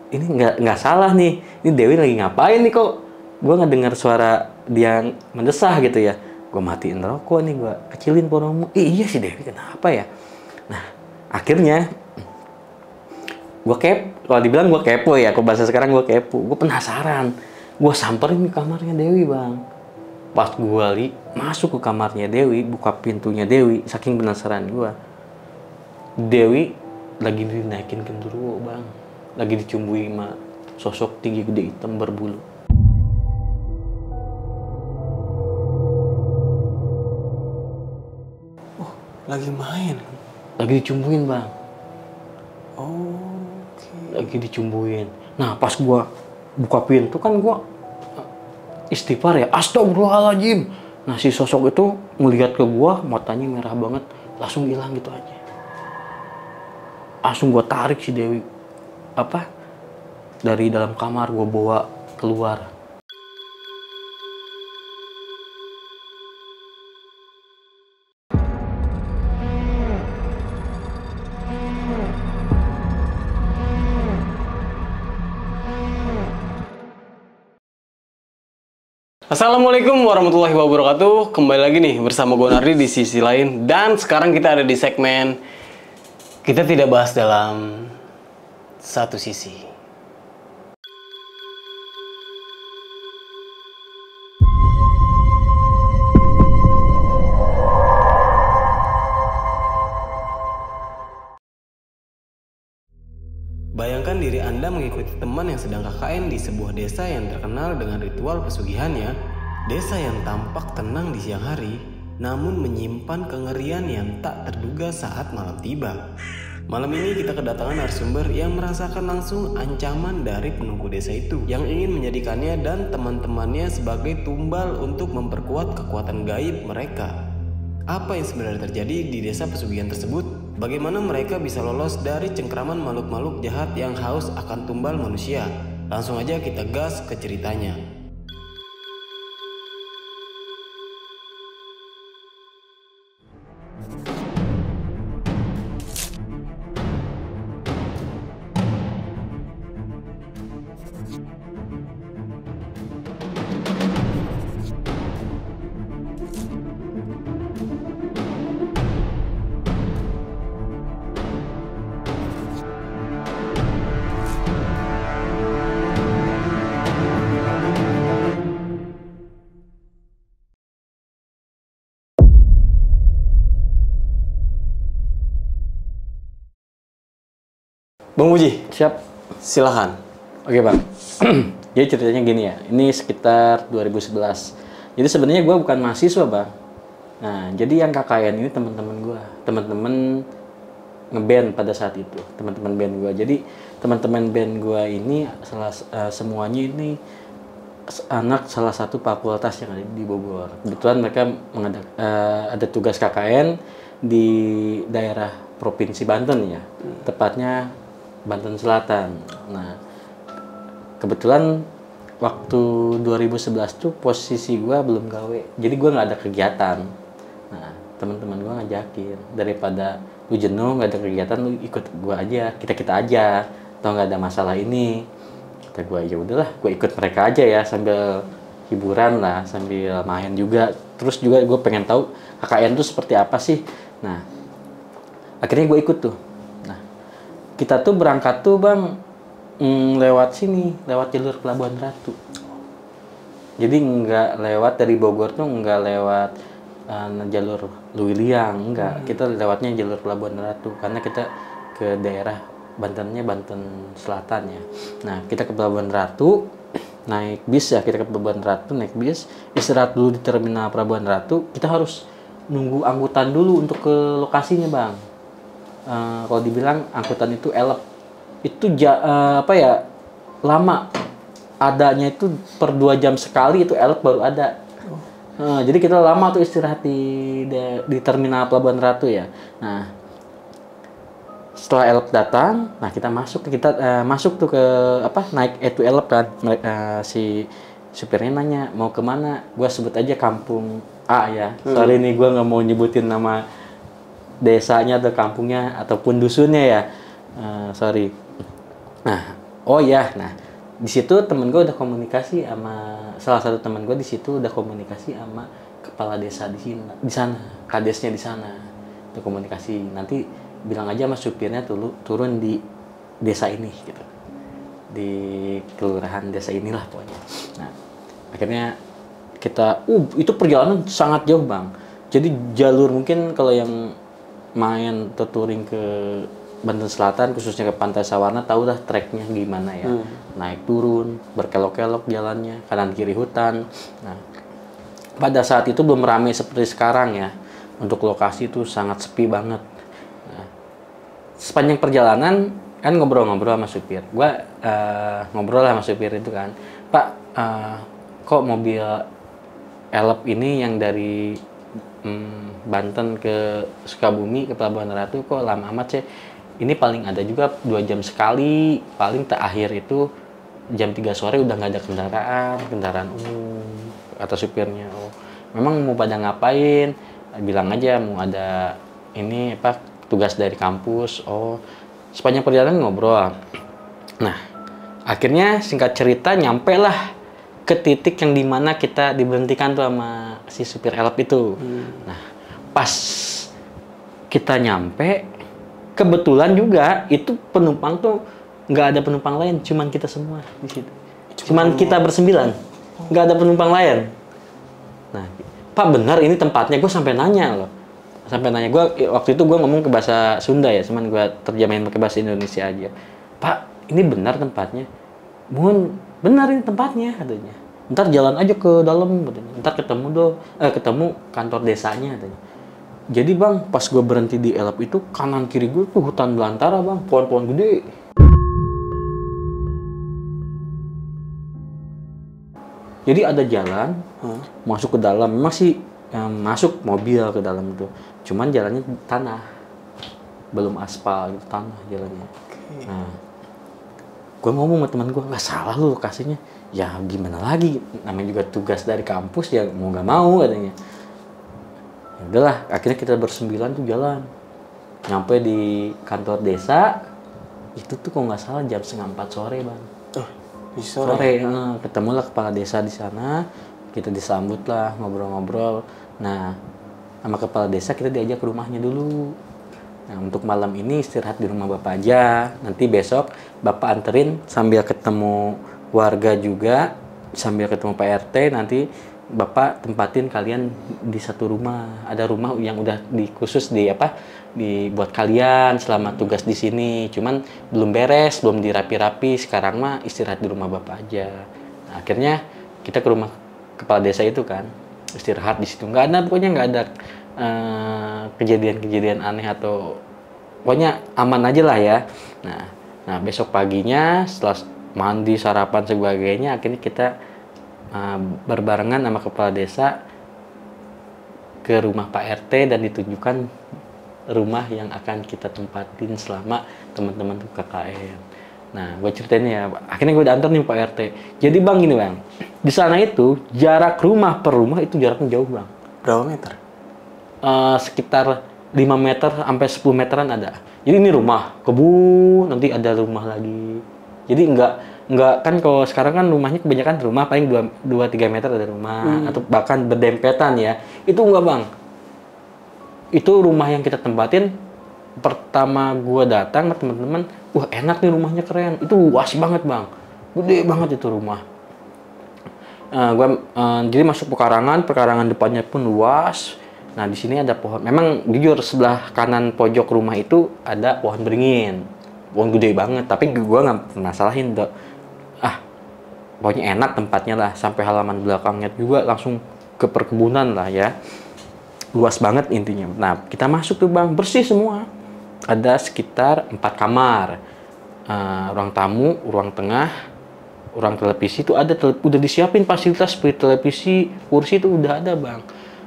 ini nggak salah nih, ini Dewi lagi ngapain nih kok gue ngedengar suara dia mendesah gitu ya. Gue matiin rokok nih, gue kecilin volume. Iya si Dewi kenapa ya. Nah akhirnya kalau dibilang gue kepo ya, kalau bahasa sekarang gue kepo, gue penasaran, gue samperin ke kamarnya Dewi bang. Pas gue masuk ke kamarnya Dewi, buka pintunya Dewi, saking penasaran gue, Dewi lagi dinaikin genderuwo bang, lagi dicumbui sama sosok tinggi gede hitam berbulu. Oh, lagi main? Lagi dicumbuin bang. Oh, oke. Lagi dicumbuin. Nah pas gue buka pintu kan gue istighfar ya, astagfirullahaladzim. Nah si sosok itu ngelihat ke gue, matanya merah banget, langsung hilang gitu aja. Langsung gue tarik si Dewi dari dalam kamar, gue bawa keluar. Assalamualaikum warahmatullahi wabarakatuh. Kembali lagi nih bersama gue Nardi di sisi lain. Dan sekarang kita ada di segmen kita tidak bahas dalam satu sisi. Bayangkan diri Anda mengikuti teman yang sedang KKN di sebuah desa yang terkenal dengan ritual pesugihannya. Desa yang tampak tenang di siang hari, namun menyimpan kengerian yang tak terduga saat malam tiba. Malam ini kita kedatangan narasumber yang merasakan langsung ancaman dari penunggu desa itu, yang ingin menjadikannya dan teman-temannya sebagai tumbal untuk memperkuat kekuatan gaib mereka. Apa yang sebenarnya terjadi di desa pesugihan tersebut? Bagaimana mereka bisa lolos dari cengkraman makhluk-makhluk jahat yang haus akan tumbal manusia? Langsung aja kita gas ke ceritanya. Bang Puji, Siap. silahkan. Oke bang. Jadi ceritanya gini ya, ini sekitar 2011. Jadi sebenarnya gue bukan mahasiswa bang. Nah jadi yang KKN ini teman-teman gue, teman-teman ngeband pada saat itu, teman-teman band gue. Jadi teman-teman band gue ini semuanya ini anak salah satu fakultas yang ada di Bogor. Kebetulan mereka ada tugas KKN di daerah Provinsi Banten ya, tepatnya Banten Selatan. Nah, kebetulan waktu 2011 tuh posisi gue belum gawe, jadi gue nggak ada kegiatan. Nah, teman-teman gue ngajakin, daripada lu jenuh nggak ada kegiatan, lu ikut gue aja, kita aja, atau nggak ada masalah ini. Kata gue ya udahlah, gue ikut mereka aja ya, sambil hiburan lah, sambil main juga. Terus juga gue pengen tahu KKN tuh seperti apa sih. Nah, akhirnya gue ikut tuh. Kita tuh berangkat tuh bang lewat sini, lewat jalur Pelabuhan Ratu. Jadi nggak lewat dari Bogor tuh, nggak lewat jalur Luwiliang, enggak. Kita lewatnya jalur Pelabuhan Ratu karena kita ke daerah Bantennya Banten Selatan ya. Nah kita ke Pelabuhan Ratu, naik bis ya, kita ke Pelabuhan Ratu naik bis, istirahat dulu di terminal Pelabuhan Ratu. Kita harus nunggu angkutan dulu untuk ke lokasinya bang. Kalau dibilang angkutan itu elep, itu lama adanya, itu per 2 jam sekali itu elep baru ada. Jadi kita lama tuh istirahat di terminal Pelabuhan Ratu ya. Nah setelah elep datang, nah kita masuk tuh ke naik itu elep kan. Si supirnya nanya mau kemana, gue sebut aja kampung A ya. Sorry nih gue nggak mau nyebutin nama desanya atau kampungnya ataupun dusunnya ya, sorry. Nah Oh ya, nah di situ temen gue udah komunikasi sama salah satu temen gue di situ udah komunikasi sama kepala desa di sana, kadesnya di sana, itu komunikasi. Nanti bilang aja sama supirnya turun di desa ini gitu, di kelurahan desa inilah pokoknya. Nah akhirnya kita, itu perjalanan sangat jauh bang. Jadi jalur mungkin kalau yang main atau touring ke Banten Selatan khususnya ke Pantai Sawarna tahu dah treknya gimana ya, naik turun berkelok-kelok jalannya, kanan kiri hutan. Nah pada saat itu belum ramai seperti sekarang ya, untuk lokasi itu sangat sepi banget. Nah, sepanjang perjalanan kan ngobrol-ngobrol sama supir, gua ngobrol sama supir itu kan, Pak kok mobil Elep ini yang dari Banten ke Sukabumi ke Pelabuhan Ratu kok lama amat sih. Ini paling ada juga 2 jam sekali, paling terakhir itu jam 3 sore udah nggak ada kendaraan umum, kata supirnya. Oh memang mau pada ngapain, bilang aja mau ada ini apa tugas dari kampus. Oh sepanjang perjalanan ngobrol. Nah akhirnya singkat cerita nyampe lah ke titik yang dimana kita diberhentikan tuh sama si supir Elep itu. Nah pas kita nyampe kebetulan juga itu penumpang tuh nggak ada penumpang lain, cuman kita semua di situ. Cuman kita bersembilan, nggak ada penumpang lain. Nah, Pak benar ini tempatnya? Gue sampai nanya loh, gue waktu itu gue ngomong ke bahasa Sunda ya, cuman gue terjemahin pakai bahasa Indonesia aja. Pak ini benar tempatnya? Mohon benar ini tempatnya katanya. Ntar jalan aja ke dalam katanya. Ntar ketemu kantor desanya katanya. Jadi bang, pas gue berhenti di Elep itu kanan kiri gue tuh hutan belantara bang, pohon-pohon gede. Jadi ada jalan masuk ke dalam, memang sih masuk mobil ke dalam itu. Cuman jalannya tanah, belum aspal, gitu, tanah jalannya. Nah, gue ngomong sama teman gue, nggak salah lu lokasinya. Ya gimana lagi, namanya juga tugas dari kampus ya mau nggak mau katanya. Ya udahlah, akhirnya kita bersembilan tuh jalan nyampe di kantor desa itu tuh kalau nggak salah jam 3:30 sore bang. Sore ketemulah kepala desa di sana, kita disambut lah ngobrol-ngobrol. Nah sama kepala desa kita diajak ke rumahnya dulu. Nah untuk malam ini istirahat di rumah bapak aja, nanti besok bapak anterin sambil ketemu warga juga, sambil ketemu Pak RT, nanti Bapak tempatin kalian di satu rumah. Ada rumah yang udah khusus dibuat kalian selama tugas di sini. Cuman belum beres, belum dirapi-rapi. Sekarang mah istirahat di rumah Bapak aja. Nah, akhirnya kita ke rumah kepala desa itu kan, istirahat di situ. Pokoknya nggak ada kejadian-kejadian aneh atau pokoknya aman aja lah ya. Nah besok paginya setelah mandi, sarapan sebagainya, akhirnya kita berbarengan sama kepala desa ke rumah Pak RT dan ditunjukkan rumah yang akan kita tempatin selama teman-teman tuh KKN. Nah, gue ceritain ya, akhirnya gue diantar nih Pak RT. Jadi bang gini bang, di sana itu jarak rumah per rumah itu jaraknya jauh bang. Berapa meter? Sekitar 5 meter sampai 10 meteran ada. Jadi ini rumah, kebun, nanti ada rumah lagi. Jadi enggak kan kalau sekarang kan rumahnya kebanyakan rumah paling 2-3 meter ada rumah atau bahkan berdempetan ya. Itu enggak bang. Itu rumah yang kita tempatin pertama gua datang sama teman-teman, wah enak nih rumahnya keren. Itu luas banget bang, gede banget itu rumah. Jadi masuk pekarangan depannya pun luas. Nah di sini ada pohon. Memang jujur sebelah kanan pojok rumah itu ada pohon beringin, pohon gede banget. Tapi gua nggak pernah salahin tuh. Pokoknya enak tempatnya lah. Sampai halaman belakangnya juga langsung ke perkebunan lah ya. Luas banget intinya. Nah kita masuk tuh bang, bersih semua. Ada sekitar 4 kamar. Ruang tamu, ruang tengah, ruang televisi itu ada udah disiapin fasilitas seperti televisi, kursi itu udah ada bang.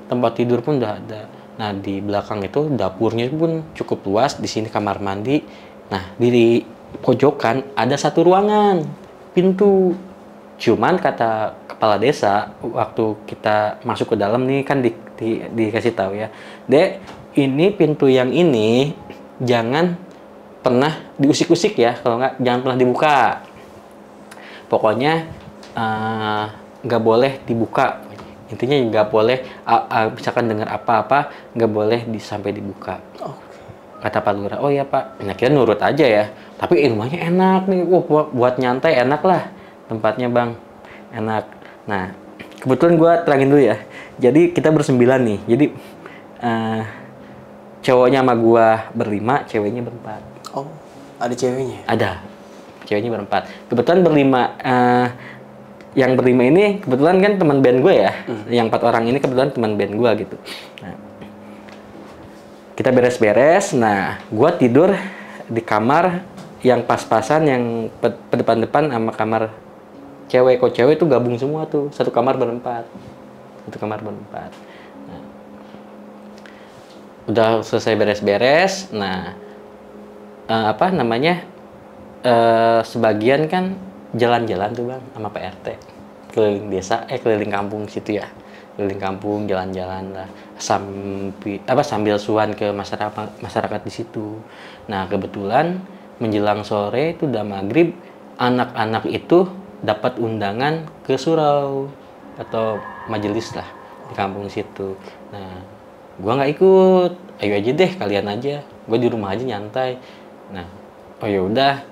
Tempat tidur pun udah ada. Nah di belakang itu dapurnya pun cukup luas. Di sini kamar mandi. Nah di pojokan ada satu ruangan pintu. Cuman kata kepala desa waktu kita masuk ke dalam nih kan dikasih tahu ya, Dek, ini pintu yang ini jangan pernah diusik-usik ya, kalau nggak jangan pernah dibuka. pokoknya nggak boleh dibuka. Intinya nggak boleh misalkan dengar apa-apa nggak boleh sampai dibuka. Kata Pak Lurah, oh ya Pak, nah kita nurut aja ya. Tapi rumahnya enak nih, buat nyantai enak lah tempatnya Bang, enak. Nah, kebetulan gue terangin dulu ya. Jadi kita bersembilan nih, jadi cowoknya sama gue berlima, ceweknya berempat. Oh, ada ceweknya? Ada, ceweknya berempat. Kebetulan berlima, yang berlima ini kebetulan kan teman band gue ya. Yang 4 orang ini kebetulan teman band gue gitu. Nah, kita beres-beres, nah gue tidur di kamar yang pas-pasan yang depan-depan sama kamar cewek. Kok cewek tuh gabung semua tuh, satu kamar berempat. Nah, udah selesai beres-beres, nah sebagian kan jalan-jalan tuh Bang sama Pak RT keliling desa, keliling kampung situ ya. Keliling kampung, jalan-jalan lah sambil suan ke masyarakat di situ. Nah, kebetulan menjelang sore itu udah maghrib, anak-anak itu dapat undangan ke surau atau majelis lah di kampung situ. Nah, gua nggak ikut. Ayo aja deh, kalian aja. Gua di rumah aja nyantai. Nah, oh ya udah.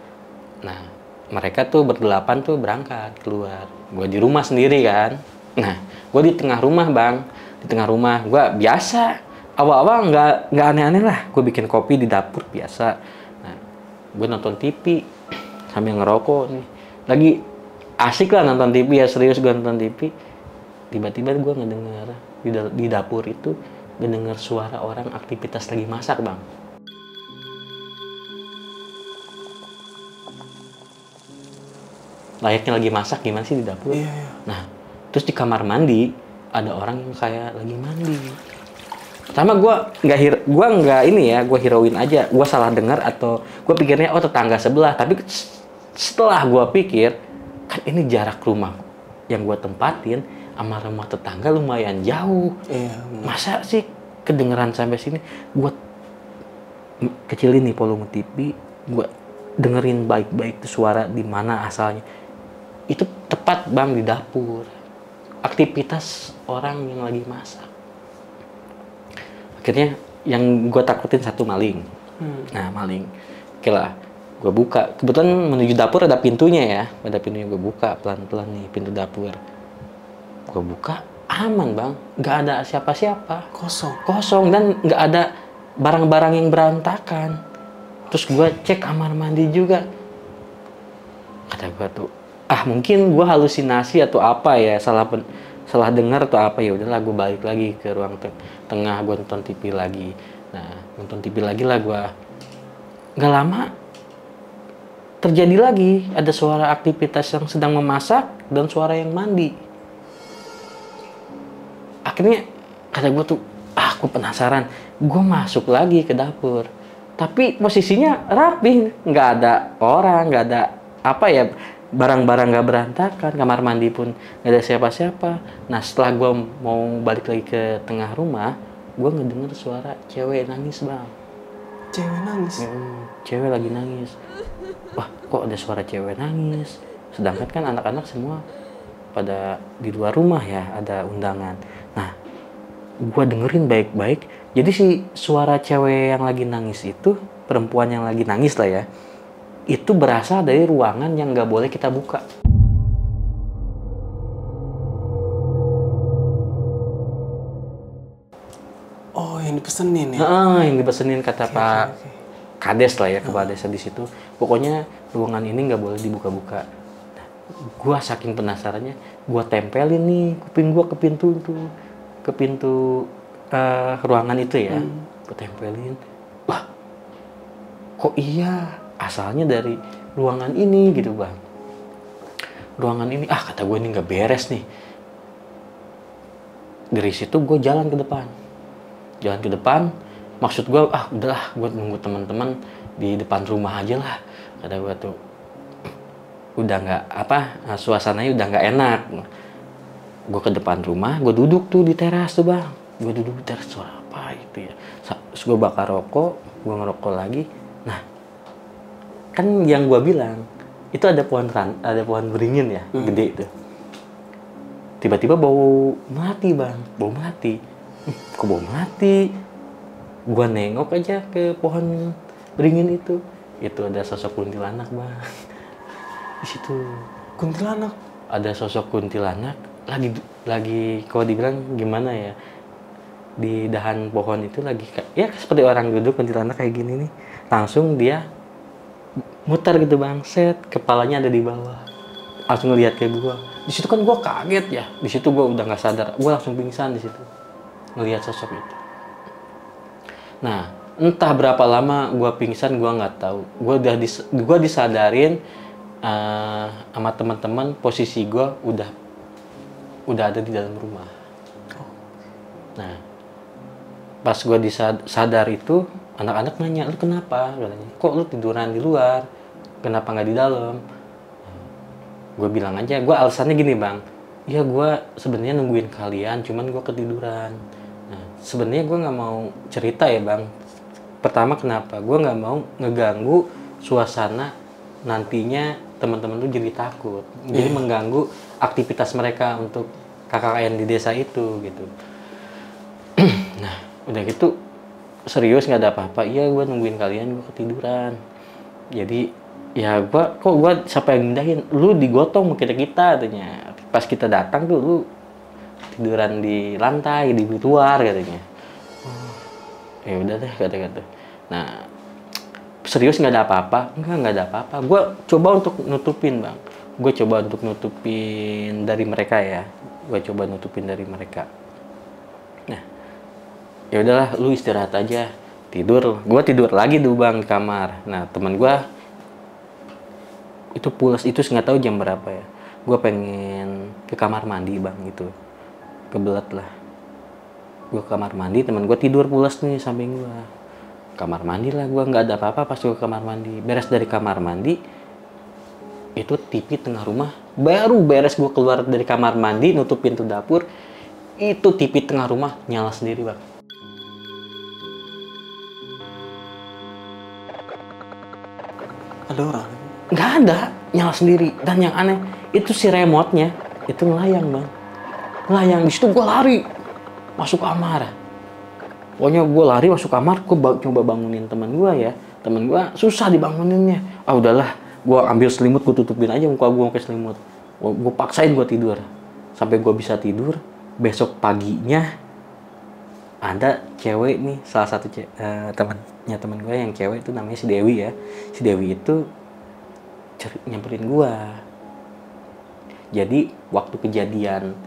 Nah, mereka tuh berdelapan tuh berangkat keluar. Gua di rumah sendiri kan. Nah, gue di tengah rumah Bang, di tengah rumah gue biasa, awal-awal nggak aneh-aneh lah, gue bikin kopi di dapur biasa. Nah, gue nonton TV sambil ngerokok nih, lagi asik lah nonton TV ya, serius gue nonton TV. Tiba-tiba gue ngedenger di dapur itu ngedenger suara orang aktivitas lagi masak Bang. Layaknya lagi masak gimana sih di dapur? Iya. Nah, terus di kamar mandi ada orang yang kayak lagi mandi. Pertama gue nggak ini ya, gue hirauin aja, gue salah dengar atau gue pikirnya oh tetangga sebelah. Tapi setelah gue pikir kan ini jarak rumah yang gue tempatin sama rumah tetangga lumayan jauh. Iya. Masa sih kedengeran sampai sini? Gue kecilin nih volume TV, gue dengerin baik-baik tuh suara di mana asalnya. Itu tepat Bang di dapur. Aktivitas orang yang lagi masak. Akhirnya yang gue takutin satu maling. Nah, maling. Oke lah, gue buka. Kebetulan menuju dapur ada pintunya ya. Ada pintunya, gue buka pelan-pelan nih pintu dapur. Gue buka, aman Bang. Gak ada siapa-siapa. Kosong dan gak ada barang-barang yang berantakan. Terus gue cek kamar mandi juga. Kata gue tuh, mungkin gue halusinasi atau apa ya, salah dengar atau apa. Ya udahlah, gue balik lagi ke ruang tengah, gue nonton TV lagi. Nah, nonton TV lagi lah gue. Nggak lama terjadi lagi ada suara aktivitas yang sedang memasak dan suara yang mandi. Akhirnya kata gue tuh, gue penasaran. Gue masuk lagi ke dapur, tapi posisinya rapi, nggak ada orang, nggak ada apa ya, barang-barang nggak berantakan, kamar mandi pun nggak ada siapa-siapa. Nah, setelah gue mau balik lagi ke tengah rumah, gue ngedenger suara cewek nangis Bang. Cewek nangis? Cewek lagi nangis. Wah, kok ada suara cewek nangis? Sedangkan kan anak-anak semua pada di luar rumah ya, ada undangan. Nah, gue dengerin baik-baik. Jadi si suara cewek yang lagi nangis itu, perempuan yang lagi nangis lah ya, itu berasal dari ruangan yang nggak boleh kita buka. Oh, yang dipesenin ya? Yang dipesenin kata Pak Kades lah ya, kepala desa di situ. Pokoknya ruangan ini nggak boleh dibuka-buka. Nah, gua saking penasarannya, gua tempelin nih kuping gua ke pintu ruangan itu ya. Gua tempelin. Wah, kok iya? Asalnya dari ruangan ini gitu Bang. Ruangan ini, kata gue ini nggak beres nih. Dari situ gue jalan ke depan. Maksud gue, udahlah, gue nunggu teman-teman di depan rumah aja lah. Kata gue tuh, udah nggak suasananya udah nggak enak. Gue ke depan rumah, gue duduk tuh di teras tuh Bang. Gue duduk di teras, suara apa itu ya? Terus gue bakar rokok, gue ngerokok lagi. Nah, kan yang gue bilang itu ada pohon beringin ya, gede itu. Tiba-tiba bau melati bang, bau melati. Kok bau melati? Gua nengok aja ke pohon beringin itu ada sosok kuntilanak bang. Di situ Kuntilanak. ada sosok kuntilanak lagi kalau dibilang gimana ya, di dahan pohon itu lagi ya seperti orang duduk, kuntilanak kayak gini nih. Langsung dia muter gitu bang, set, kepalanya ada di bawah. Langsung ngeliat ke gua. Di situ kan gua kaget ya. Di situ gua udah nggak sadar. Gua langsung pingsan di situ. Ngelihat sosok itu. Nah, entah berapa lama gua pingsan, gua nggak tahu. Gua disadarin sama teman-teman, posisi gua udah ada di dalam rumah. Nah, pas gua sadar itu, anak-anak nanya, "Lu kenapa?" katanya. "Kok lu tiduran di luar? Kenapa nggak di dalam?" Gue bilang aja, gue alasannya gini bang, ya gue sebenarnya nungguin kalian, cuman gue ketiduran. Nah, sebenarnya gue nggak mau cerita ya bang. Pertama kenapa? Gue nggak mau ngeganggu suasana nantinya teman-teman tuh jadi takut, jadi mengganggu aktivitas mereka untuk KKN di desa itu gitu. Nah, udah gitu serius nggak ada apa-apa. Iya, gue nungguin kalian, gue ketiduran. Jadi ya gua siapa yang mindahin, lu digotong sama kita katanya. Pas kita datang tuh lu tiduran di lantai di luar katanya. Ya udah deh kata. Nah, serius nggak ada apa-apa? Nggak ada apa-apa. Gue coba untuk nutupin bang, gue coba untuk nutupin dari mereka ya. Nah, ya udahlah, lu istirahat aja, tidur. Gue tidur lagi tuh bang di kamar. Nah, teman gue itu pulas, itu nggak tahu jam berapa ya. Gue pengen ke kamar mandi bang, itu kebelet lah. Gue ke kamar mandi, teman gue tidur pulas nih samping gue. Kamar mandi lah, gue nggak ada apa-apa. Pas gue ke kamar mandi, beres dari kamar mandi, itu TV tengah rumah. Baru beres gue keluar dari kamar mandi, nutup pintu dapur, itu TV tengah rumah nyala sendiri bang. Ada orang? Nggak ada, nyala sendiri. Dan yang aneh itu si remote-nya itu ngelayang bang, ngelayang. Di situ gue lari masuk kamar. Pokoknya gue lari masuk kamar, gue coba bangunin teman gue ya. Teman gue susah dibanguninnya. Ah udahlah, gue ambil selimut, gue tutupin aja muka gue pakai selimut. Gue paksain gue tidur sampai gue bisa tidur. Besok paginya ada cewek nih, salah satu teman gue yang cewek itu namanya si Dewi ya. Si Dewi itu nyamperin gua. Jadi waktu kejadian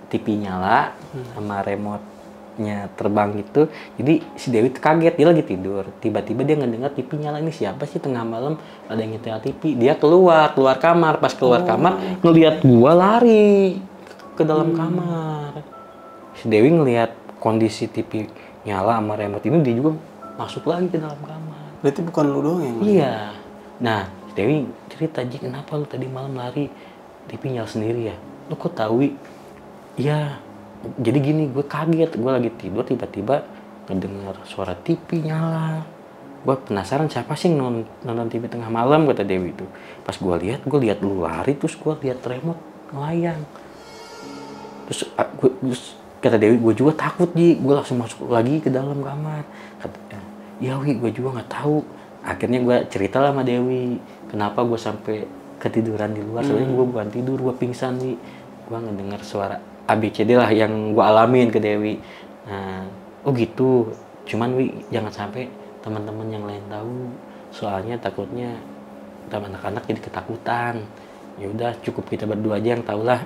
TV nyala sama remote-nya terbang gitu, jadi si Dewi kaget, dia lagi tidur. Tiba-tiba dia ngedengar TV nyala, ini siapa sih tengah malam ada yang nyetel TV. Dia keluar kamar, pas keluar kamar ngelihat gua lari ke dalam kamar. Si Dewi ngelihat kondisi TV nyala sama remote ini, dia juga masuk lagi ke dalam kamar. Berarti bukan lu doang yang iya. Nah, Dewi cerita, "Ji, kenapa lu tadi malam lari TV nyala sendiri ya?" "Lu kok tahu?" "Iya, jadi gini, gue kaget, gue lagi tidur tiba-tiba ngedengar suara TV nyala. Gue penasaran siapa sih nonton TV tengah malam," kata Dewi itu. Pas gue lihat lu lari, terus gue lihat remote ngelayang. Terus kata Dewi, "Gue juga takut, Ji." Gue langsung masuk lagi ke dalam kamar. Kata, "Ya Wi, gue juga nggak tahu." Akhirnya gue cerita lah sama Dewi, kenapa gue sampai ketiduran di luar. Sebenarnya gue bukan tidur, gue pingsan nih. Gue ngedengar suara ABCD lah yang gue alamin ke Dewi. Nah, oh gitu. Cuman Wi, jangan sampai teman-teman yang lain tahu. Soalnya takutnya anak-anak jadi ketakutan. Ya udah, cukup kita berdua aja yang tahu lah.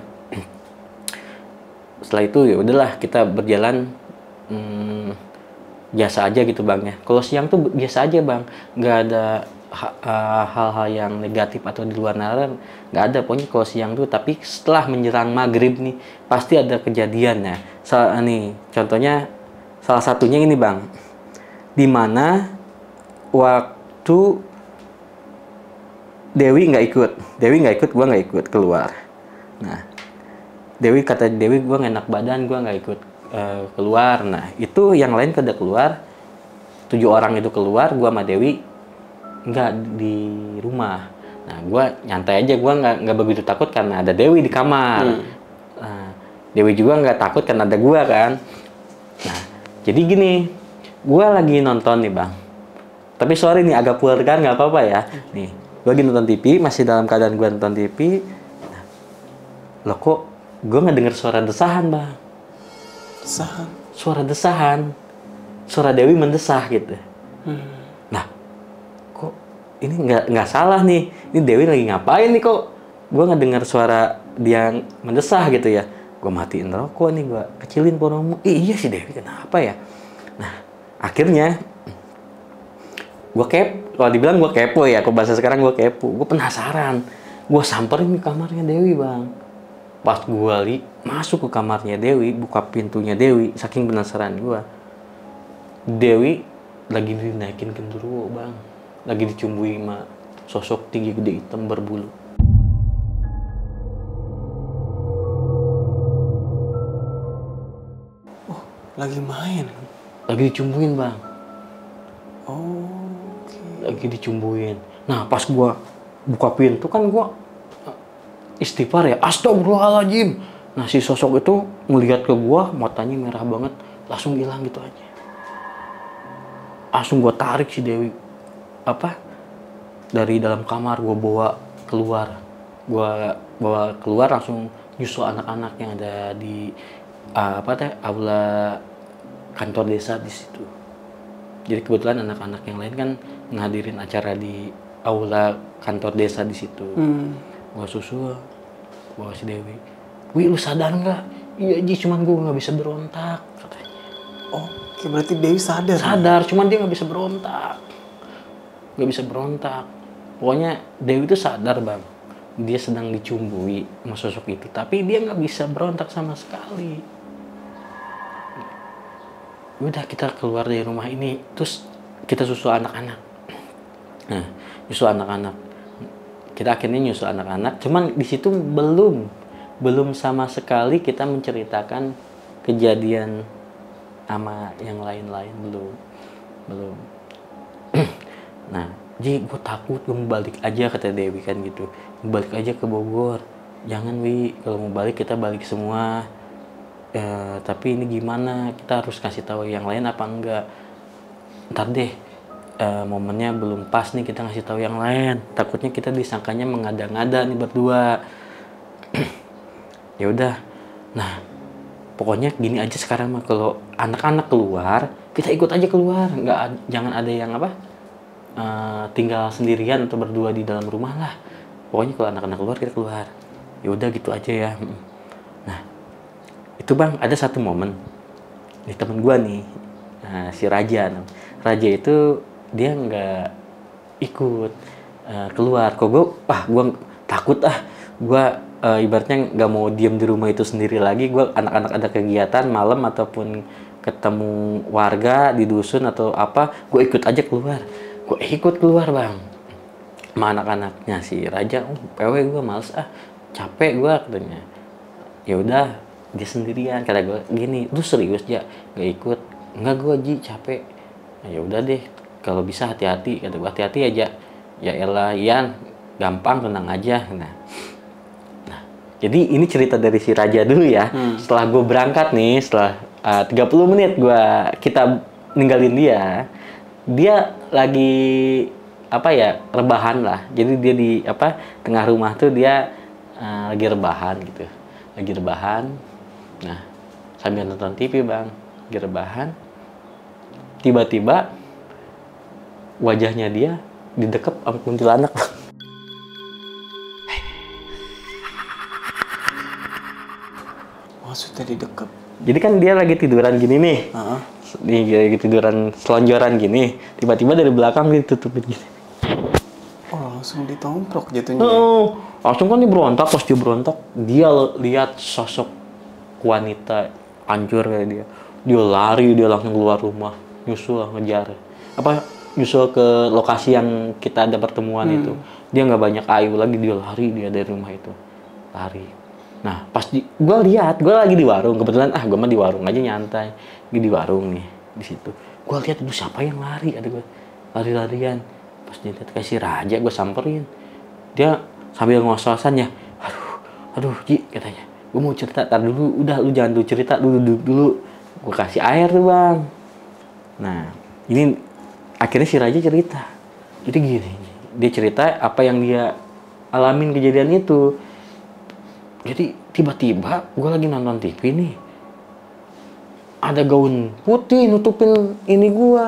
Setelah itu ya udahlah, kita berjalan biasa aja gitu bang ya. Kalau siang tuh biasa aja bang, nggak ada hal-hal yang negatif atau di luar nalar, nggak ada. Pokoknya kalau siang tuh, tapi setelah menjelang maghrib nih pasti ada kejadian ya. Contohnya salah satunya ini bang, dimana waktu Dewi nggak ikut, gua nggak ikut keluar. Nah, Dewi gua nggak enak badan, gua nggak ikut keluar. Nah, itu yang lain pada keluar, 7 orang itu keluar, gua sama Dewi nggak di rumah. Nah, gue nyantai aja, gue nggak begitu takut karena ada Dewi di kamar. Nah, Dewi juga nggak takut karena ada gue kan. Nah, jadi gini, gue lagi nonton nih bang. Tapi sorry nih agak vulgar kan, nggak apa-apa ya. Nih, gue lagi nonton TV, masih dalam keadaan gue nonton TV. Nah, loh kok gue ngedenger suara desahan bang. Desahan? Suara desahan. Suara Dewi mendesah gitu. Nah, kok ini nggak salah nih. Ini Dewi lagi ngapain nih kok? Gue ngedenger suara dia mendesah gitu ya. Gue matiin rokok nih, gue kecilin volume. Iya sih Dewi, kenapa ya? Nah, akhirnya kalau dibilang gue kepo ya, kalau bahasa sekarang gue kepo. Gue penasaran. Gue samperin ke kamarnya Dewi bang. Pas gue masuk ke kamarnya Dewi, buka pintunya Dewi, saking penasaran gue. Dewi lagi dinaikin genderuwo bang, lagi dicumbui sama sosok tinggi gede hitam berbulu. Oh, lagi main? Lagi dicumbuin bang. Oh, lagi dicumbuin. Nah pas gua buka pintu kan gua istighfar ya, astagfirullahaladzim. Nah si sosok itu ngelihat ke gua, matanya merah banget, langsung hilang gitu aja. Langsung gua tarik si Dewi dari dalam kamar, gua bawa keluar. Gua bawa keluar langsung nyusul anak-anak yang ada di aula kantor desa di situ. Jadi kebetulan anak-anak yang lain kan ngadirin acara di aula kantor desa di situ. Gua susul, bawa si Dewi. Wi, lu sadar nggak? Iya Ji, cuman gua nggak bisa berontak katanya. Oke, berarti Dewi sadar. Sadar, cuman dia nggak bisa berontak. Nggak bisa berontak. Pokoknya Dewi itu sadar bang, dia sedang dicumbui sama sosok itu, tapi dia nggak bisa berontak sama sekali. Udah kita keluar dari rumah ini, terus kita susul anak-anak. Nah, nyusul anak-anak. Kita akhirnya nyusul anak-anak, cuman di situ belum sama sekali kita menceritakan kejadian sama yang lain-lain, belum. Nah, Ji, gue takut, gue mau balik aja kata Dewi kan gitu. Mau balik aja ke Bogor. Jangan Wi, kalau mau balik kita balik semua. Tapi ini gimana? Kita harus kasih tahu yang lain apa enggak? Ntar deh, momennya belum pas nih kita ngasih tahu yang lain. Takutnya kita disangkanya mengada-ngada nih berdua. Ya udah. Nah, pokoknya gini aja sekarang mah, kalau anak-anak keluar, kita ikut aja keluar. Jangan ada yang tinggal sendirian atau berdua di dalam rumah lah. Pokoknya kalau anak-anak keluar, kita keluar. Ya udah gitu aja ya. Nah, itu bang, ada satu momen nih temen gue nih, si Raja. Raja itu dia nggak ikut keluar. Kok gue takut gue ibaratnya nggak mau diem di rumah itu sendiri lagi. Gue anak-anak ada kegiatan malam ataupun ketemu warga di dusun atau apa, gue ikut aja keluar. Gue ikut keluar bang sama anak-anaknya. Si Raja, PW gue males capek gue katanya. Ya udah, dia sendirian. Kata gue gini, lu serius ya gak ikut? Enggak, gue Ji capek. Nah, ya udah deh, kalau bisa hati-hati. Kata gue hati-hati aja. Ya elah Ian, gampang, tenang aja. Nah, jadi ini cerita dari si Raja dulu ya. Setelah gue berangkat nih, setelah 30 menit kita ninggalin dia lagi rebahan lah. Jadi dia di tengah rumah tuh dia lagi rebahan gitu. Lagi rebahan. Nah, sambil nonton TV bang, lagi rebahan. Tiba-tiba wajahnya dia didekep sama kuntilanak. Maksudnya didekep? Jadi kan dia lagi tiduran gini nih. Dia lagi tiduran selonjoran gini. Tiba-tiba dari belakang ditutupin gini. Oh, langsung ditomprok jatuhnya. Langsung kan dia berontak. Pas dia berontak, dia lihat sosok wanita hancur kayak dia. Dia lari, dia langsung keluar rumah, nyusul ngejar. Nyusul ke lokasi yang kita ada pertemuan itu. Dia nggak banyak ayu lagi, dia lari dari rumah itu. Lari. Nah, pas gue lihat, gue lagi di warung. Kebetulan gue mah di warung aja nyantai. Gue di warung nih, di situ. Gue lihat itu siapa yang lari, ada gue lari-larian. Pas dia lihat kayak si Raja, gue samperin. dia sambil ngos-ngosan ya, aduh Ji katanya, gue mau cerita, tar dulu, udah lu jangan dulu cerita, lu duduk dulu, gue kasih air tuh bang. Nah ini akhirnya si Raja cerita, jadi gini, dia cerita apa yang dia alamin kejadian itu. Jadi tiba-tiba gue lagi nonton TV nih, ada gaun putih nutupin ini gue,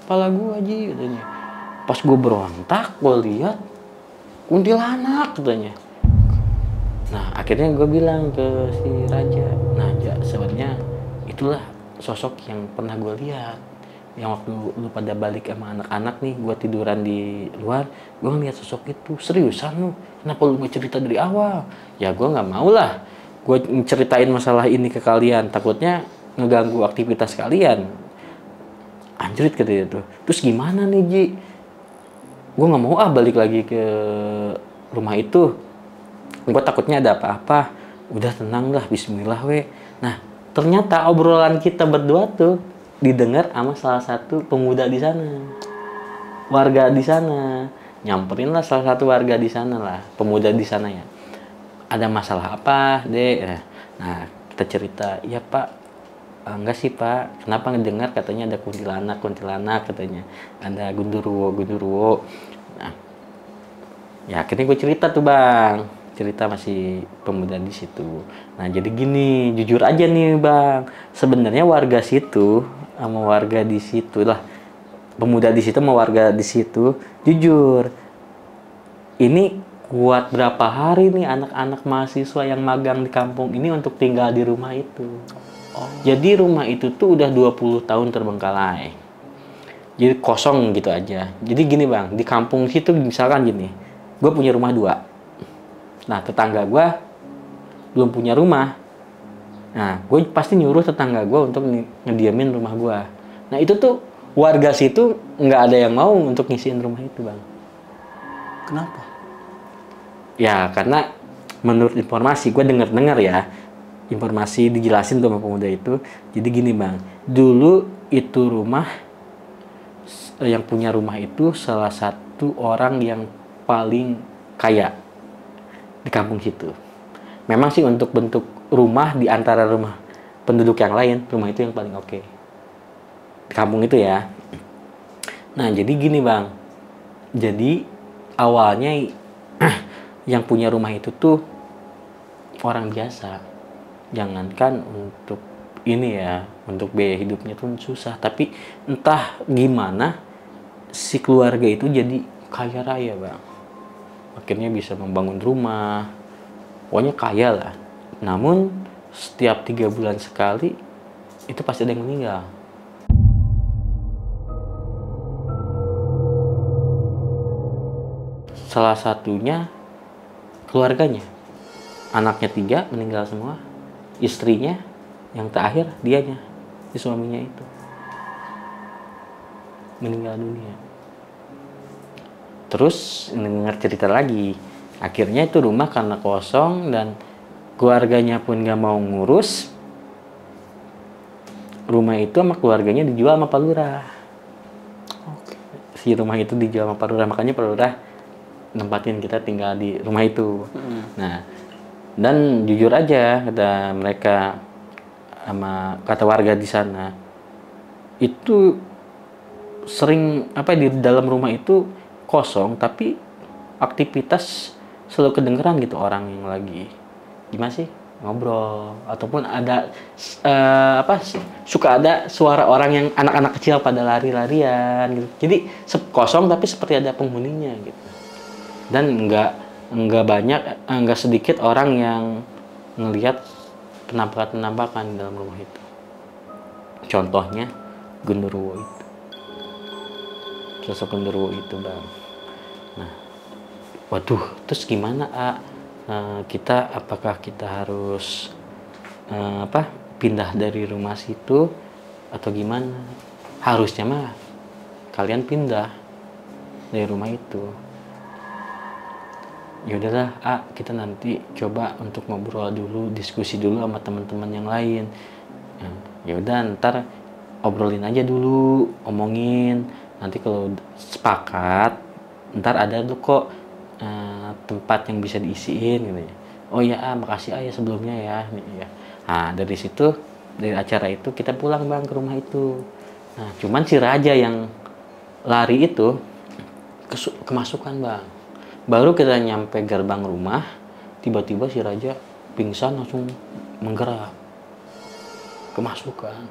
kepala gue Ji katanya. Pas gue berontak, gue lihat kuntilanak katanya. Nah akhirnya gue bilang ke si Raja, nah ja, sebenarnya itulah sosok yang pernah gue lihat, yang waktu lu pada balik sama anak-anak nih, gue tiduran di luar, gue ngeliat sosok itu. Seriusan lu, kenapa lu gak cerita dari awal? Ya gue nggak mau lah gue ceritain masalah ini ke kalian, takutnya ngeganggu aktivitas kalian. Anjrit katanya tuh. Terus gimana nih Ji? Gue nggak mau balik lagi ke rumah itu, gue takutnya ada apa-apa. Udah tenang lah, bismillah we. Nah ternyata obrolan kita berdua tuh didengar sama salah satu pemuda di sana, warga di sana. Nyamperin lah salah satu warga di sana lah, pemuda di sana ya. Ada masalah apa dek? Nah kita cerita, ya pak, enggak sih pak, kenapa ngedengar katanya ada kuntilanak katanya, ada gundurwo. Nah ya akhirnya gue cerita tuh bang, cerita masih pemuda di situ. Nah jadi gini, jujur aja nih bang, sebenarnya warga situ sama warga di situ lah, pemuda di situ sama warga di situ, jujur ini kuat berapa hari nih anak-anak mahasiswa yang magang di kampung ini untuk tinggal di rumah itu. Jadi rumah itu tuh udah 20 tahun terbengkalai, jadi kosong gitu aja. Jadi gini bang, di kampung situ misalkan gini, gue punya rumah 2. Nah tetangga gue belum punya rumah. Nah gue pasti nyuruh tetangga gue untuk ngediamin rumah gue. Nah itu tuh warga situ nggak ada yang mau untuk ngisiin rumah itu bang. Kenapa? Ya karena menurut informasi gue dengar ya, informasi dijelasin tuh sama pemuda itu. Jadi gini bang, dulu itu rumah, yang punya rumah itu salah satu orang yang paling kaya di kampung situ. Memang sih untuk bentuk rumah di antara rumah penduduk yang lain, rumah itu yang paling oke di kampung itu ya. Nah jadi gini bang, jadi awalnya yang punya rumah itu tuh orang biasa. Jangankan untuk ini ya, untuk biaya hidupnya tuh susah, tapi entah gimana si keluarga itu jadi kaya raya bang. Akhirnya bisa membangun rumah, pokoknya kaya lah. Namun setiap 3 bulan sekali itu pasti ada yang meninggal. Salah satunya keluarganya, anaknya 3 meninggal semua, istrinya yang terakhir dianya, si suaminya itu meninggal dunia. Terus dengar cerita lagi, akhirnya itu rumah karena kosong dan keluarganya pun gak mau ngurus rumah itu, sama keluarganya dijual sama Pak Lurah. Si rumah itu dijual sama Pak Lurah, makanya Pak Lurah nempatin kita tinggal di rumah itu. Nah, dan jujur aja kata mereka, sama kata warga di sana, itu sering di dalam rumah itu kosong, tapi aktivitas selalu kedengeran gitu, orang yang lagi gimana sih ngobrol, ataupun ada suka ada suara orang yang anak-anak kecil pada lari-larian gitu. Jadi kosong tapi seperti ada penghuninya gitu. Dan nggak banyak, nggak sedikit orang yang ngelihat penampakan-penampakan di dalam rumah itu. Contohnya Gundurwo itu, sosok Gundurwo itu bang. Nah, waduh, terus gimana kita, apakah kita harus pindah dari rumah situ atau gimana? Harusnya mah kalian pindah dari rumah itu. Ya udahlah, kita nanti coba untuk ngobrol dulu, diskusi dulu sama teman-teman yang lain. Ya udah, ntar obrolin aja dulu, omongin. Nanti kalau sepakat, ntar ada tuh kok tempat yang bisa diisiin gitu ya. Oh ya, makasih ya sebelumnya ya. Nih, ya. Nah dari situ, dari acara itu kita pulang bang ke rumah itu. Nah cuman si Raja yang lari itu kemasukan bang. Baru kita nyampe gerbang rumah, tiba-tiba si Raja pingsan langsung menggerak, kemasukan.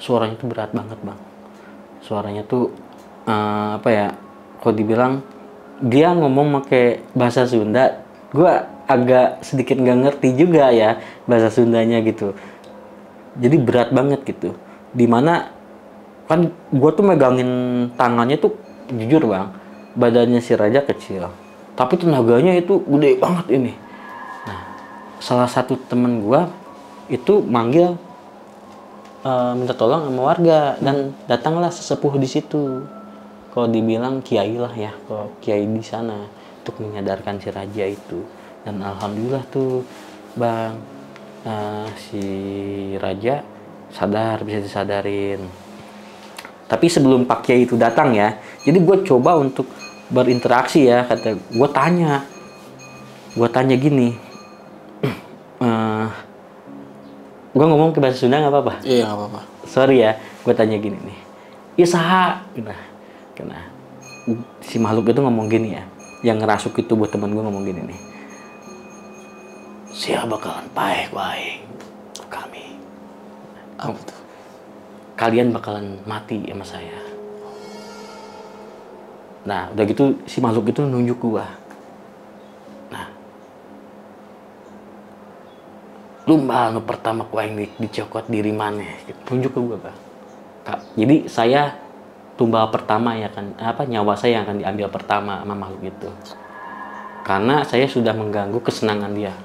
Suaranya tuh berat banget bang. Suaranya tuh apa ya? Kalau dibilang dia ngomong pakai bahasa Sunda, gue agak sedikit nggak ngerti juga ya bahasa Sundanya gitu. Jadi berat banget gitu. Dimana kan gue tuh megangin tangannya tuh jujur bang, badannya si Raja kecil, tapi tenaganya itu gede banget ini. Nah, salah satu temen gue itu manggil minta tolong sama warga dan datanglah sesepuh di situ. Kalau dibilang kiai lah ya, kalau kiai di sana untuk menyadarkan si Raja itu. Dan alhamdulillah tuh bang, si Raja sadar, bisa disadarin. Tapi sebelum Pak Kiai itu datang ya, jadi gue coba untuk berinteraksi ya, kata gue tanya gini, gue ngomong ke bahasa Sunda nggak apa-apa? Iya nggak apa-apa. Sorry ya, gue tanya gini nih, isaha, nah, si makhluk itu ngomong gini ya, yang ngerasuk itu buat teman gue ngomong gini nih, siapa bakalan baik kami, Apa tuh? kalian bakalan mati sama saya. Nah udah gitu si makhluk itu nunjuk gue, nah lumba nu pertama ku aing dicokot diri mana, tunjuk ke gue bang. Jadi saya tumbal pertama ya kan, nyawa saya yang akan diambil pertama sama makhluk itu, karena saya sudah mengganggu kesenangan dia.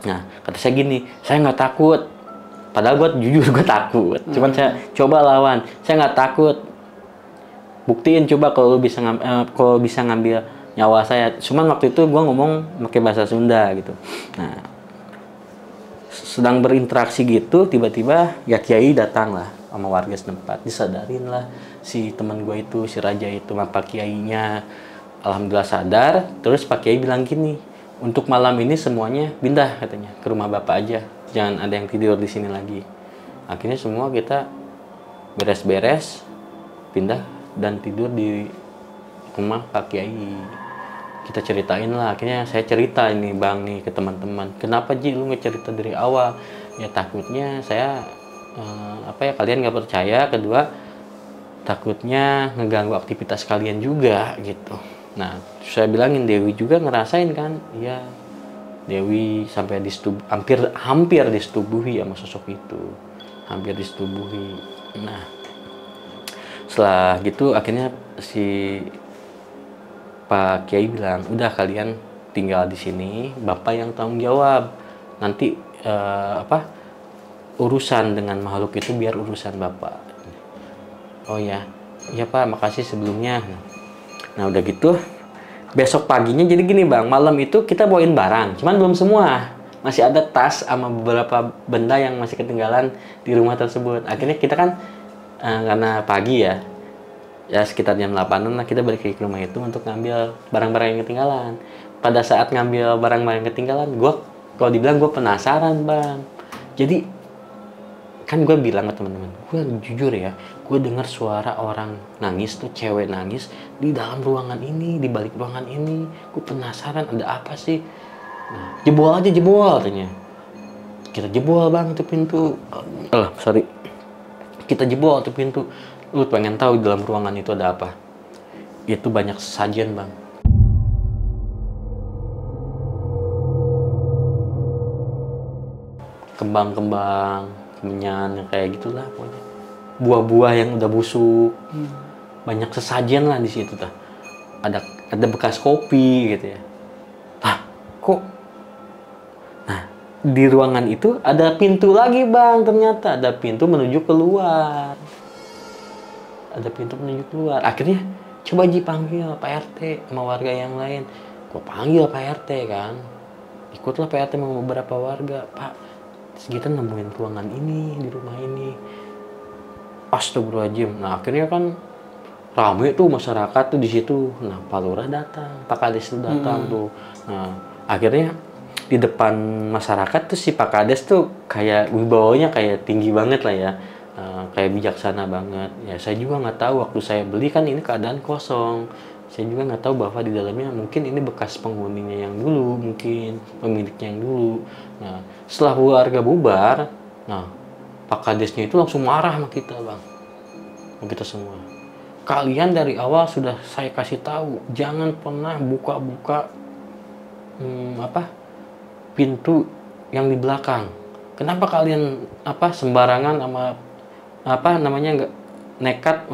Nah kata saya gini, saya nggak takut, padahal gue jujur gue takut, cuman saya coba lawan, saya nggak takut, buktiin coba kalau bisa ngambil nyawa saya. Cuman waktu itu gue ngomong pakai bahasa Sunda gitu. Nah sedang berinteraksi gitu, tiba-tiba ya Kiai datang lah sama warga setempat, disadarin lah si teman gue itu, si Raja itu sama Pak Kiainya. Alhamdulillah sadar. Terus Pak Kiai bilang gini, untuk malam ini semuanya pindah katanya ke rumah bapak aja, jangan ada yang tidur di sini lagi. Akhirnya semua kita beres-beres pindah dan tidur di rumah Pak Kiai. Kita ceritain lah, akhirnya saya cerita ini bang nih ke teman-teman, kenapa Ji lu nggak cerita dari awal? Ya takutnya saya kalian nggak percaya, kedua takutnya ngeganggu aktivitas kalian juga gitu. Nah saya bilangin, Dewi juga ngerasain kan, iya Dewi sampai hampir disetubuhi sama sosok itu, hampir disetubuhi. Nah setelah gitu akhirnya si Pak Kiai bilang, udah kalian tinggal di sini, bapak yang tanggung jawab, nanti urusan dengan makhluk itu biar urusan bapak. Oh ya, iya Pak, makasih sebelumnya. Nah udah gitu, besok paginya jadi gini bang, malam itu kita bawain barang, cuman belum semua, masih ada tas sama beberapa benda yang masih ketinggalan di rumah tersebut. Akhirnya kita kan karena pagi ya sekitar jam 8-an lah kita balik ke rumah itu untuk ngambil barang-barang yang ketinggalan. Pada saat ngambil barang-barang yang ketinggalan, kalau dibilang gue penasaran bang. Jadi kan gue bilang ke teman-teman, gue jujur ya, gue dengar suara orang nangis tuh, cewek nangis di dalam ruangan ini, di balik ruangan ini. Gue penasaran ada apa sih. Nah, jebol katanya. Kita jebol bang itu pintu. Kita jebol itu pintu. Lu pengen tahu di dalam ruangan itu ada apa? Itu banyak sajian bang. Kembang-kembang, kemenyan, kayak gitulah pokoknya. Buah-buah yang udah busuk. Banyak sesajen lah di situ tuh. Ada bekas kopi gitu ya. Kok? Nah, di ruangan itu ada pintu lagi bang, ternyata ada pintu menuju keluar. Akhirnya coba Ji panggil Pak RT sama warga yang lain. Gue panggil Pak RT kan. Ikutlah Pak RT sama beberapa warga. Pak, kita nemuin ruangan ini di rumah ini. Astagfirullahaladzim. Nah akhirnya kan rame tuh masyarakat tuh di situ. Nah, Pak Lurah datang, Pak Kades tuh datang tuh. Nah, akhirnya di depan masyarakat tuh si Pak Kades tuh kayak wibawanya kayak tinggi banget lah ya. Kayak bijaksana banget. Ya saya juga nggak tahu waktu saya beli kan ini keadaan kosong. Saya juga nggak tahu bahwa di dalamnya mungkin ini bekas penghuninya yang dulu, mungkin pemiliknya yang dulu. Nah, setelah warga bubar, nah Pak Kadesnya itu langsung marah sama kita, Bang. Sama kita semua. Kalian dari awal sudah saya kasih tahu, jangan pernah buka-buka pintu yang di belakang. Kenapa kalian sembarangan sama nggak nekat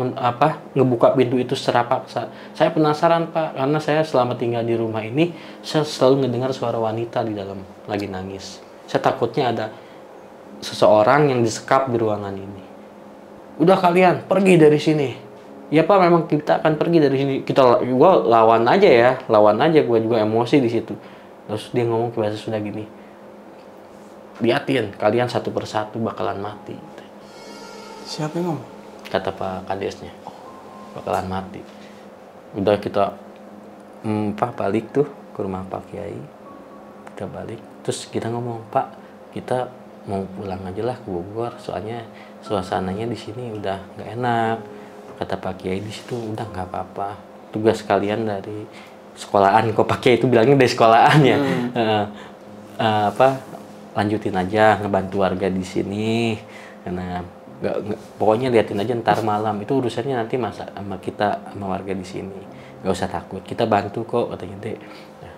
ngebuka pintu itu secara paksa. Saya penasaran, Pak, karena saya selama tinggal di rumah ini saya selalu ngedengar suara wanita di dalam lagi nangis. Saya takutnya ada seseorang yang disekap di ruangan ini. Udah kalian pergi dari sini. Ya Pak, memang kita akan pergi dari sini. Gua lawan aja, gua juga emosi di situ. Terus dia ngomong ke bahasa Sunda gini, liatin kalian satu persatu bakalan mati. Siapa yang ngomong? Kata Pak Kadesnya, bakalan mati. Udah kita balik tuh ke rumah Pak Kiai. Kita balik, terus kita ngomong, Pak, kita mau pulang aja lah ke Bogor, soalnya suasananya di sini udah nggak enak. Kata Pak Kiai di situ, udah nggak apa-apa. Tugas kalian dari sekolahan, kok Pak Kiai itu bilangnya dari sekolahan ya. Lanjutin aja ngebantu warga di sini. Karena pokoknya liatin aja ntar malam itu urusannya nanti sama kita sama warga di sini, nggak usah takut, kita bantu kok, katanya deh. Nah,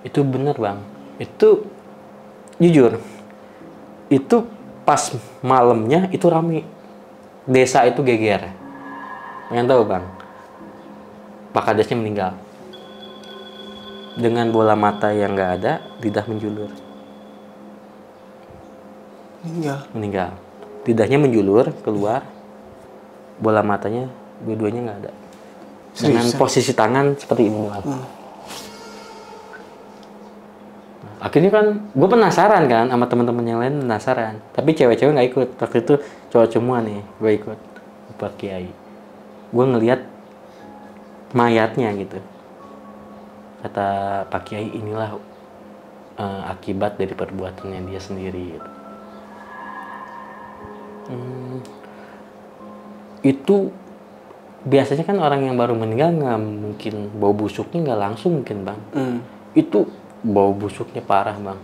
itu bener Bang, itu jujur itu pas malamnya itu rame, desa itu geger. Pengen tahu Bang, Pak Kadesnya meninggal dengan bola mata yang nggak ada, lidah menjulur. Meninggal. Lidahnya menjulur keluar, bola matanya dua-duanya nggak ada. Dengan posisi tangan seperti ini. Akhirnya kan gue penasaran kan, sama teman-teman yang lain penasaran. Tapi cewek-cewek nggak ikut. Waktu itu cowok semua nih, gue ikut Pak Kiai. Gue ngelihat mayatnya gitu. Kata Pak Kiai, inilah akibat dari perbuatannya dia sendiri. Gitu. Itu biasanya kan orang yang baru meninggal nggak mungkin bau busuknya nggak langsung mungkin Bang. Itu bau busuknya parah Bang.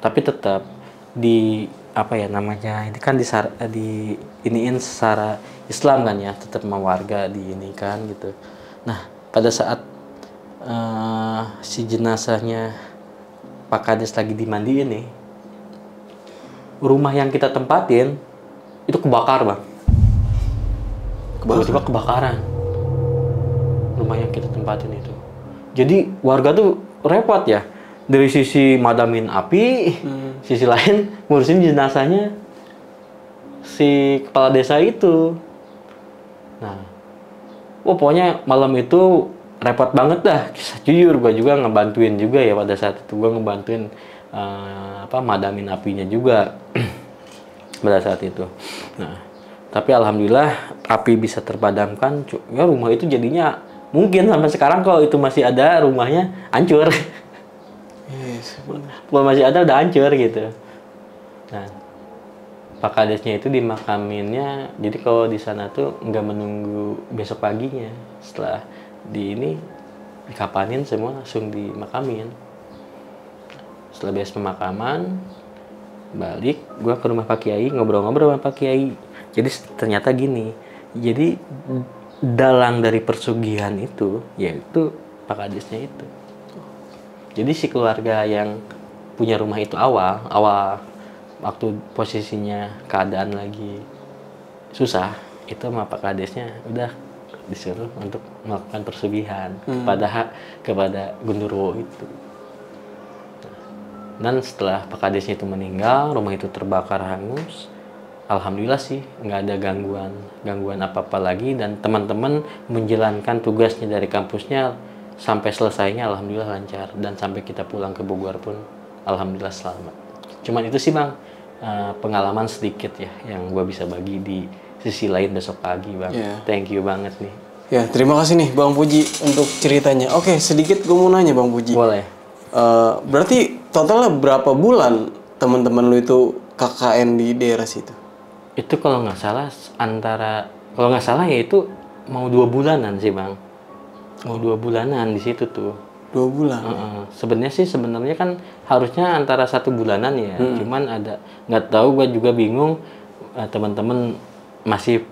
Tapi tetap di ini kan di iniin secara Islam kan ya, tetap sama warga di ini kan gitu. Nah pada saat si jenazahnya Pak Kades lagi dimandiin nih, rumah yang kita tempatin itu kebakar Bang. Tiba-tiba kebakaran rumah yang kita tempatin itu. Jadi warga tuh repot ya, dari sisi madamin api, sisi lain ngurusin jenazahnya si kepala desa itu. Nah, pokoknya malam itu repot banget dah. Jujur gue juga ngebantuin juga ya pada saat itu, gue ngebantuin madamin apinya juga pada saat itu. Nah, tapi alhamdulillah api bisa terpadamkan. Ya rumah itu jadinya mungkin sampai sekarang kalau itu masih ada rumahnya hancur. Yes. Kalau masih ada udah hancur gitu. Nah, Pak Kadesnya itu dimakaminnya. Jadi kalau di sana tuh nggak menunggu besok paginya. Setelah dikapanin semua langsung dimakamin. Setelah beres pemakaman, balik, gue ke rumah Pak Kiai, ngobrol-ngobrol sama Pak Kiai. Jadi ternyata gini, jadi dalang dari persugihan itu, yaitu Pak Kadesnya itu. Jadi si keluarga yang punya rumah itu awal waktu posisinya keadaan lagi susah, itu sama Pak Kadesnya udah disuruh untuk melakukan persugihan kepada Gundurwo itu. Dan setelah Pak Kadesnya itu meninggal, rumah itu terbakar hangus. Alhamdulillah sih nggak ada gangguan apa-apa lagi, dan teman-teman menjalankan tugasnya dari kampusnya sampai selesainya alhamdulillah lancar, dan sampai kita pulang ke Bogor pun alhamdulillah selamat. Cuman itu sih Bang, pengalaman sedikit ya yang gue bisa bagi di sisi lain besok pagi bang. Iya. Thank you banget nih. Ya, terima kasih nih Bang Puji untuk ceritanya. Oke, sedikit gue mau nanya Bang Puji. Boleh. Berarti totalnya berapa bulan teman-teman lu itu KKN di daerah situ? Itu kalau nggak salah ya itu mau 2 bulanan sih bang. Mau 2 bulanan di situ tuh. 2 bulan. Sebenarnya kan harusnya antara 1 bulanan ya. Cuman ada nggak tahu, gue juga bingung. Teman-teman masih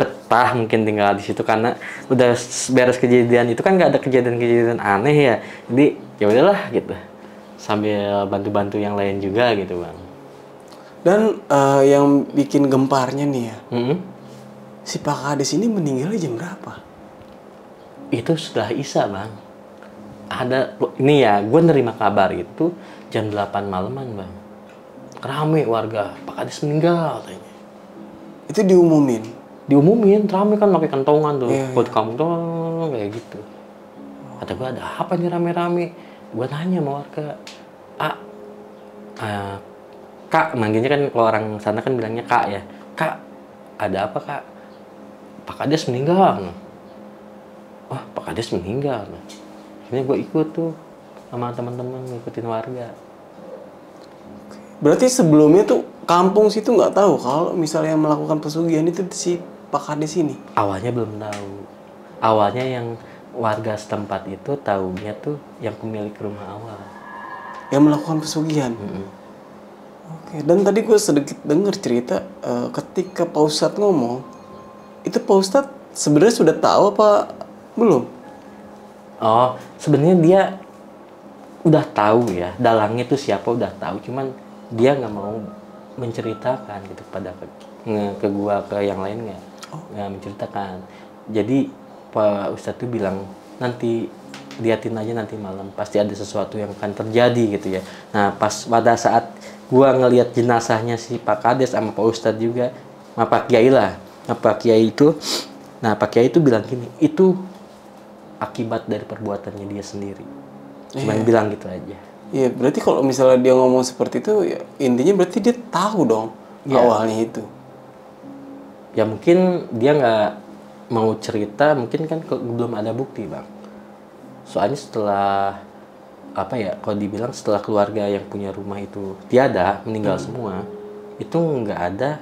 betah mungkin tinggal di situ karena udah beres kejadian itu kan, nggak ada kejadian-kejadian aneh ya. Jadi ya udahlah gitu. Sambil bantu-bantu yang lain juga gitu bang. Dan yang bikin gemparnya nih ya, Mm-mm. si Pak Kades ini meninggalnya jam berapa? Itu sudah Isya bang. Ini ya, gue nerima kabar itu jam 8 malaman bang. Rame warga, Pak Kades meninggal katanya. Itu diumumin. Rame kan pakai kantongan tuh. Iya, Buat kamu tuh kayak gitu. Kata gue, ada apa nih rame-rame? Gue nanya sama warga, Kak, manggilnya kan kalau orang sana kan bilangnya Kak ya. Kak, ada apa Kak? Pak Kades meninggal. Wah, Pak Kades meninggal. Akhirnya gue ikut tuh sama teman-teman ngikutin warga. Berarti sebelumnya tuh kampung situ nggak tahu kalau misalnya melakukan pesugihan itu si Pak Kades ini? Awalnya belum tahu. Awalnya yang warga setempat itu taunya tuh yang pemilik rumah awal. Yang melakukan pesugihan? Oke, dan tadi gue sedikit dengar cerita ketika Pak Ustadz ngomong, itu Pak Ustadz sebenarnya sudah tahu apa belum? Oh, sebenarnya dia udah tahu ya, dalangnya itu siapa udah tahu, cuman dia nggak mau menceritakan gitu ke gua, ke yang lain nggak menceritakan. Jadi Pak Ustadz tuh bilang nanti liatin aja nanti malam pasti ada sesuatu yang akan terjadi gitu ya. Nah pada saat gua ngelihat jenazahnya si Pak Kades sama Pak Ustadz juga, sama Pak Kiai lah, Pak Kiai itu bilang gini, itu akibat dari perbuatannya dia sendiri. Cuman bilang gitu aja. Iya, berarti kalau misalnya dia ngomong seperti itu, ya intinya berarti dia tahu dong awalnya itu. Ya mungkin dia nggak mau cerita, mungkin kan belum ada bukti bang. Soalnya setelah kalau dibilang setelah keluarga yang punya rumah itu tiada, meninggal semua, itu nggak ada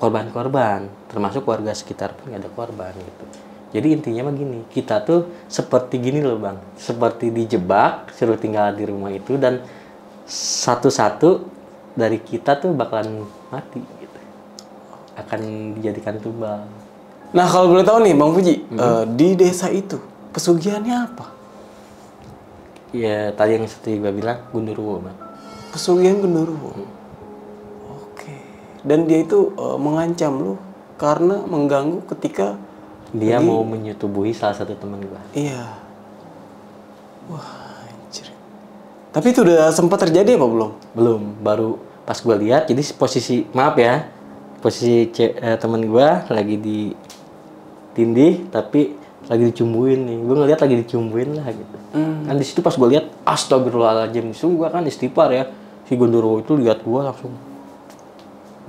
korban-korban, termasuk warga sekitar pun nggak ada korban gitu. Jadi intinya mah gini, kita tuh seperti gini loh bang, seperti dijebak, suruh tinggal di rumah itu dan satu-satu dari kita tuh bakalan mati gitu, akan dijadikan tumbal. Nah kalau boleh tahu nih Bang Puji, di desa itu pesugihannya apa? Ya tadi yang seperti gue bilang, Gundurwo bang. Pesugihan Gundurwo. Oke. Dan dia itu mengancam lu karena mengganggu ketika dia mau menyetubuhi salah satu teman gue. Iya. Wah, anjir. Tapi itu udah sempat terjadi apa belum? Belum, baru pas gue lihat. Jadi posisi teman gue lagi di tindih, tapi lagi dicumbuin nih. Gue ngeliat lagi dicumbuin lah gitu. Kan di situ pas gue lihat, astagfirullahaladzim. Itu gue kan istighfar ya. Si Gundurwo itu lihat gue langsung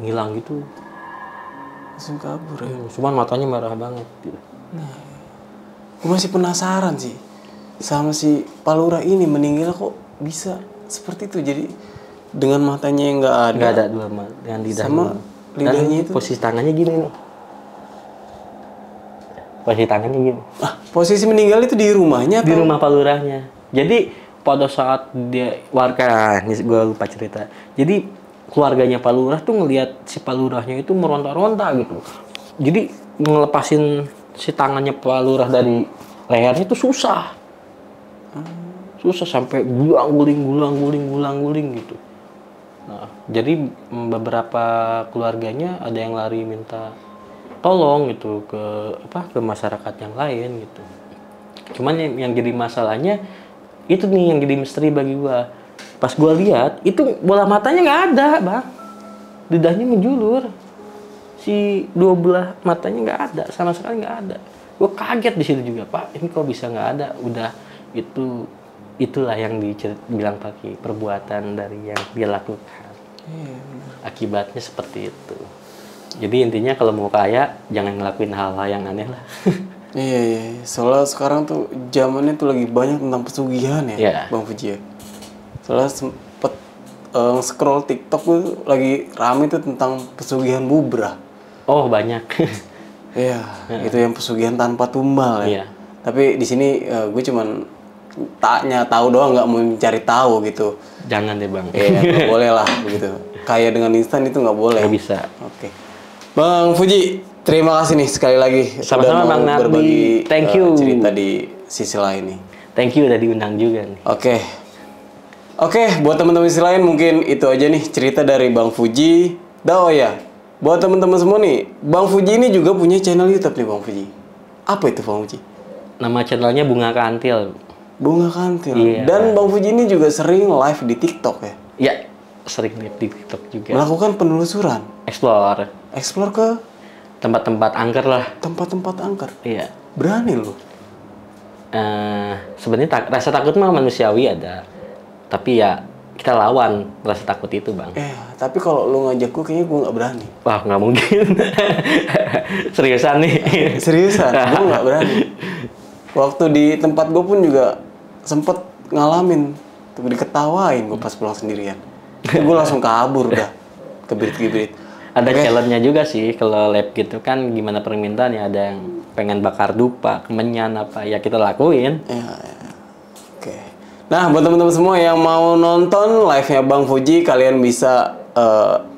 ngilang gitu. Langsung kabur ya. Cuman matanya merah banget gitu. Nah, gue masih penasaran sih sama si Pak Lurah ini meninggal kok bisa seperti itu. Jadi dengan matanya yang nggak ada. Nggak ada dua mata, dengan lidahnya. Sama lidahnya itu. Posisi tangannya gini nih. Posisi tangannya gini. Posisi meninggal itu di rumahnya? Di rumah Pak Lurahnya. Jadi pada saat dia warga, ini gue lupa cerita. Jadi keluarganya Pak Lurah tuh ngelihat si Pak Lurahnya itu meronta-ronta gitu. Jadi ngelepasin si tangannya Pak Lurah dari lehernya itu susah. Susah sampai gulang-guling gitu. Nah, jadi beberapa keluarganya ada yang lari minta tolong gitu ke masyarakat yang lain gitu. Cuman yang jadi masalahnya itu nih yang jadi misteri bagi gua. Pas gua lihat itu bola matanya nggak ada bang, lidahnya menjulur, si dua belah matanya nggak ada, sama sekali nggak ada. Gua kaget di situ juga, Pak ini kok bisa nggak ada. Udah itulah yang dibilang pakai perbuatan dari yang dia lakukan. Akibatnya seperti itu. Jadi intinya kalau mau kaya jangan ngelakuin hal-hal yang aneh lah. Iya. Soalnya sekarang tuh zamannya tuh lagi banyak tentang pesugihan ya, Iya. Bang Fuji ya. Soalnya sempet scroll TikTok tuh lagi rame tuh tentang pesugihan bubrah. Oh banyak. Iya, itu yang pesugihan tanpa tumbal ya. Iya. Tapi di sini gue cuman tahu doang, nggak mau mencari tahu gitu. Jangan deh bang. Iya, nggak boleh lah begitu. Kaya dengan instan itu nggak boleh. Nggak bisa. Oke. Bang Fuji, terima kasih nih sekali lagi. Sama-sama, udah mau Bang Nardi. berbagi Thank you. cerita di sisi lain nih. Thank you udah diundang juga nih. Oke, buat teman-teman sisi lain mungkin itu aja nih cerita dari Bang Fuji. Oh ya, buat teman-teman semua nih, Bang Fuji ini juga punya channel YouTube nih Bang Fuji. Apa itu Bang Fuji? Nama channelnya Bunga Kantil. Bunga Kantil. Iya. Dan Bang Fuji ini juga sering live di TikTok ya. Ya, sering lihat di TikTok juga. Melakukan penelusuran, Explore explore ke tempat-tempat angker lah. tempat-tempat angker. Iya. Berani loh. Sebenarnya rasa takut mah manusiawi ada. Tapi ya kita lawan rasa takut itu bang. Tapi kalau lu ngajak gue kayaknya gue nggak berani. Wah nggak mungkin. Seriusan nih. Seriusan, gue nggak berani. Waktu di tempat gue pun juga sempet ngalamin, tuh diketawain gue pas pulang sendirian. Gue langsung kabur udah, kebrit-kebrit. Ada challenge-nya juga sih kalau lab gitu kan gimana permintaannya, ada yang pengen bakar dupa, kemenyan apa ya kita lakuin. Ya. Oke. Nah buat teman-teman semua yang mau nonton live-nya Bang Fuji, kalian bisa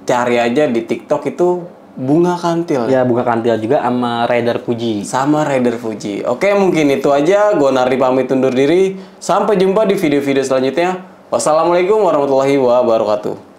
cari aja di TikTok itu Bunga Kantil. Ya Bunga Kantil juga sama Raider Fuji. Sama Raider Fuji. Oke, mungkin itu aja. Gue Nardi pamit undur diri. Sampai jumpa di video-video selanjutnya. Wassalamualaikum warahmatullahi wabarakatuh.